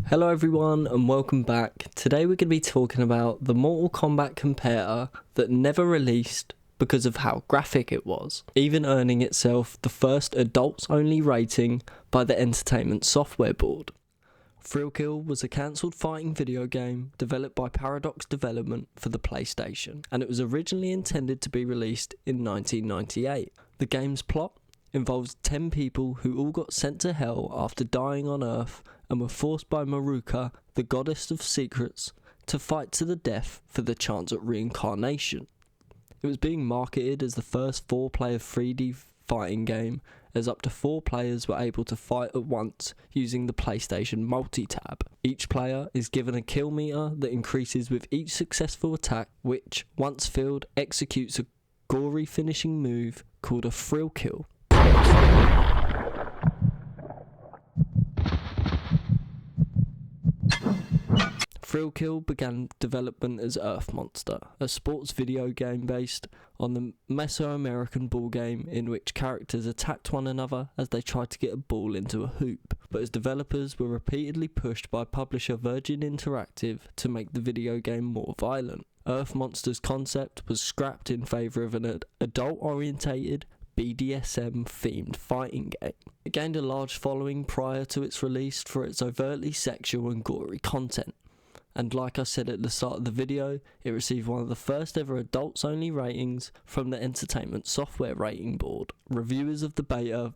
Hello everyone and welcome back. Today we're going to be talking about the Mortal Kombat competitor that never released because of how graphic it was, even earning itself the first adults only rating by the Entertainment Software Board. Thrill Kill was a cancelled fighting video game developed by Paradox Development for the PlayStation, and it was originally intended to be released in 1998. The game's plot involves 10 people who all got sent to hell after dying on Earth and were forced by Maruka, the goddess of secrets, to fight to the death for the chance at reincarnation. It was being marketed as the first 4-player 3D fighting game, as up to 4 players were able to fight at once using the PlayStation multi-tab. Each player is given a kill meter that increases with each successful attack, which, once filled, executes a gory finishing move called a Thrill Kill. Thrill Kill began development as Earth Monster, a sports video game based on the Mesoamerican ball game in which characters attacked one another as they tried to get a ball into a hoop, but as developers were repeatedly pushed by publisher Virgin Interactive to make the video game more violent. Earth Monster's concept was scrapped in favour of an adult-orientated BDSM-themed fighting game. It gained a large following prior to its release for its overtly sexual and gory content. And like I said at the start of the video, it received one of the first ever adults only ratings from the Entertainment Software Rating Board. Reviewers of the beta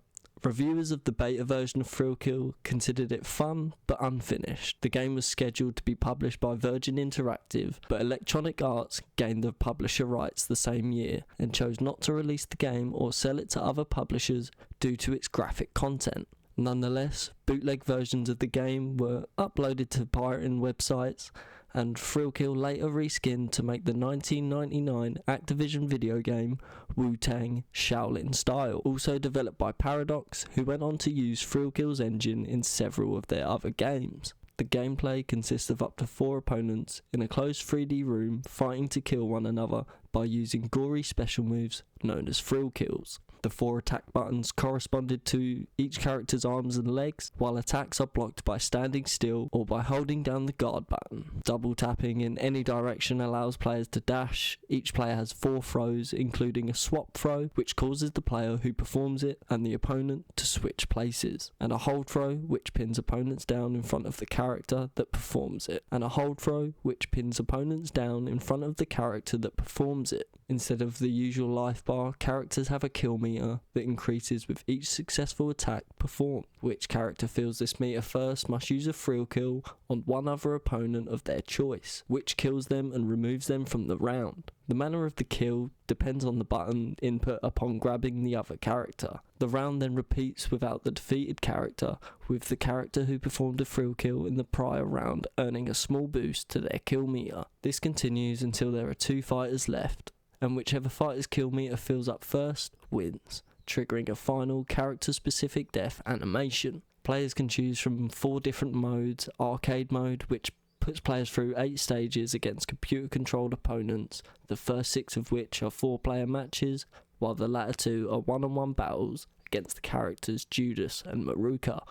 version of Thrill Kill considered it fun but unfinished. The game was scheduled to be published by Virgin Interactive, but Electronic Arts gained the publisher rights the same year and chose not to release the game or sell it to other publishers due to its graphic content. Nonetheless, bootleg versions of the game were uploaded to pirating websites, and Thrill Kill later reskinned to make the 1999 Activision video game Wu-Tang Shaolin Style, also developed by Paradox, who went on to use Thrill Kill's engine in several of their other games. The gameplay consists of up to 4 opponents in a closed 3D room fighting to kill one another by using gory special moves known as Thrill Kills. The 4 attack buttons corresponded to each character's arms and legs, while attacks are blocked by standing still or by holding down the guard button. Double tapping in any direction allows players to dash. Each player has 4 throws, including a swap throw, which causes the player who performs it and the opponent to switch places, and a hold throw, which pins opponents down in front of the character that performs it, and a hold throw, which pins opponents down in front of the character that performs it. Instead of the usual life bar, characters have a kill meter that increases with each successful attack performed. Which character fills this meter first must use a Thrill Kill on one other opponent of their choice, which kills them and removes them from the round. The manner of the kill depends on the button input upon grabbing the other character. The round then repeats without the defeated character, with the character who performed a Thrill Kill in the prior round earning a small boost to their kill meter. This continues until there are 2 fighters left, and whichever fighter's kill meter fills up first wins, triggering a final character-specific death animation. Players can choose from 4 different modes: arcade mode, which puts players through 8 stages against computer-controlled opponents, the first 6 of which are 4-player matches, while the latter 2 are one-on-one battles against the characters Judas and Maruka.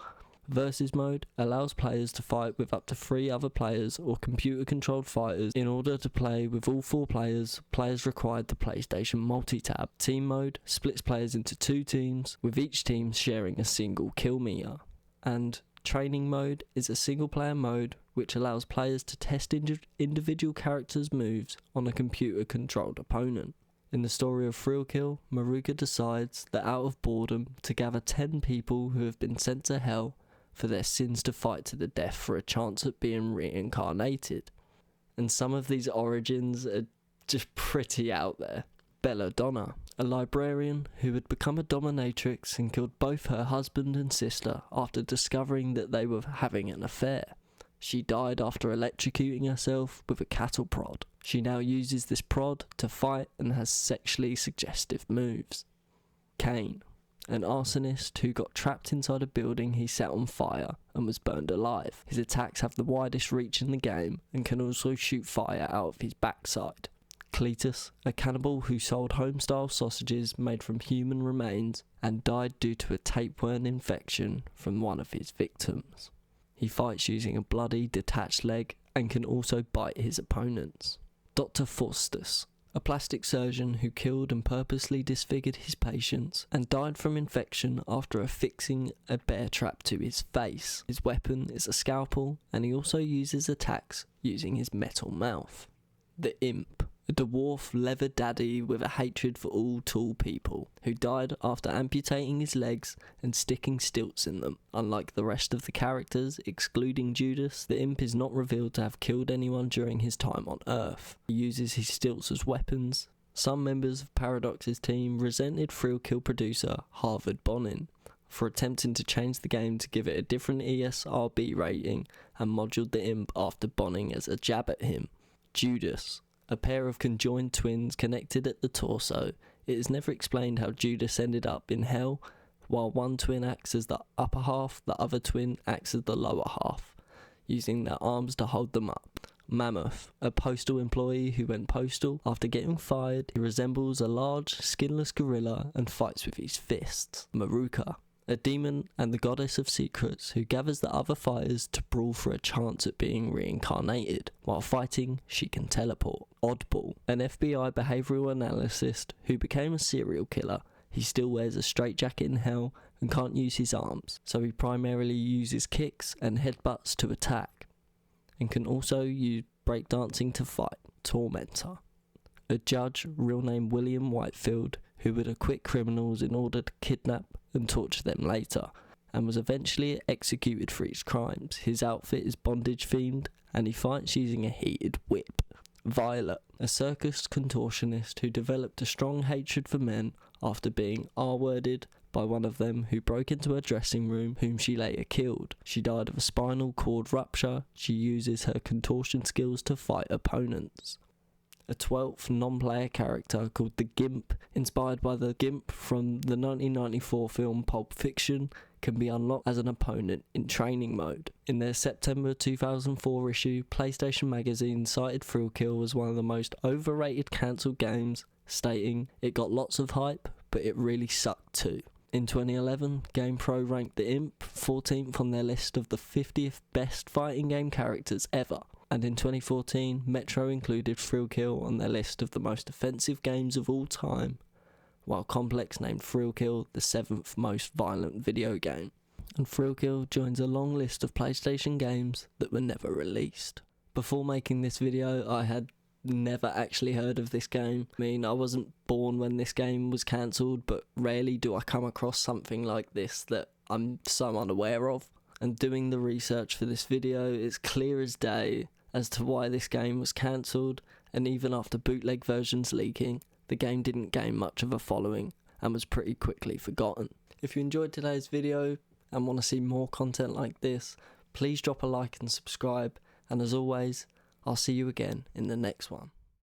Versus mode allows players to fight with up to 3 other players or computer-controlled fighters. In order to play with all 4 players, players required the PlayStation multi-tab. Team mode splits players into 2 teams, with each team sharing a single kill meter. And training mode is a single-player mode which allows players to test individual characters' moves on a computer-controlled opponent. In the story of Thrill Kill, Maruka decides that out of boredom to gather 10 people who have been sent to hell for their sins to fight to the death for a chance at being reincarnated. And some of these origins are just pretty out there. Belladonna, a librarian who had become a dominatrix and killed both her husband and sister after discovering that they were having an affair. She died after electrocuting herself with a cattle prod. She now uses this prod to fight and has sexually suggestive moves. Kane, an arsonist who got trapped inside a building he set on fire and was burned alive. His attacks have the widest reach in the game and can also shoot fire out of his backside. Cletus, a cannibal who sold home-style sausages made from human remains and died due to a tapeworm infection from one of his victims. He fights using a bloody, detached leg and can also bite his opponents. Dr. Faustus, a plastic surgeon who killed and purposely disfigured his patients and died from infection after affixing a bear trap to his face. His weapon is a scalpel, and he also uses attacks using his metal mouth. The Imp, a dwarf leather daddy with a hatred for all tall people, who died after amputating his legs and sticking stilts in them. Unlike the rest of the characters, excluding Judas, the Imp is not revealed to have killed anyone during his time on Earth. He uses his stilts as weapons. Some members of Paradox's team resented Thrill Kill producer Harvard Bonin for attempting to change the game to give it a different ESRB rating and moduled the Imp after Bonin as a jab at him. Judas, a pair of conjoined twins connected at the torso. It is never explained how Judas ended up in hell. While one twin acts as the upper half, the other twin acts as the lower half, using their arms to hold them up. Mammoth, a postal employee who went postal after getting fired. He resembles a large, skinless gorilla and fights with his fists. Maruka, a demon and the goddess of secrets who gathers the other fighters to brawl for a chance at being reincarnated. While fighting, she can teleport. Oddball, an FBI behavioural analyst who became a serial killer. He still wears a straitjacket in hell and can't use his arms, so he primarily uses kicks and headbutts to attack, and can also use breakdancing to fight. Tormentor, a judge, real name William Whitefield, who would acquit criminals in order to kidnap and torture them later, and was eventually executed for his crimes. His outfit is bondage themed, and he fights using a heated whip. Violet, a circus contortionist who developed a strong hatred for men after being R-worded by one of them who broke into her dressing room, whom she later killed. She died of a spinal cord rupture. She uses her contortion skills to fight opponents. A 12th non-player character called the Gimp, inspired by the Gimp from the 1994 film Pulp Fiction, can be unlocked as an opponent in training mode. In their September 2004 issue, PlayStation Magazine cited Thrill Kill as one of the most overrated cancelled games, stating, "It got lots of hype, but it really sucked too." In 2011, GamePro ranked the Imp 14th on their list of the 50th best fighting game characters ever. And in 2014, Metro included Thrill Kill on their list of the most offensive games of all time, while Complex named Thrill Kill the 7th most violent video game. And Thrill Kill joins a long list of PlayStation games that were never released. Before making this video, I had never actually heard of this game. I mean, I wasn't born when this game was cancelled, but rarely do I come across something like this that I'm so unaware of. And doing the research for this video, it's clear as day as to why this game was cancelled, and even after bootleg versions leaking, the game didn't gain much of a following and was pretty quickly forgotten. If you enjoyed today's video and want to see more content like this, please drop a like and subscribe, and as always, I'll see you again in the next one.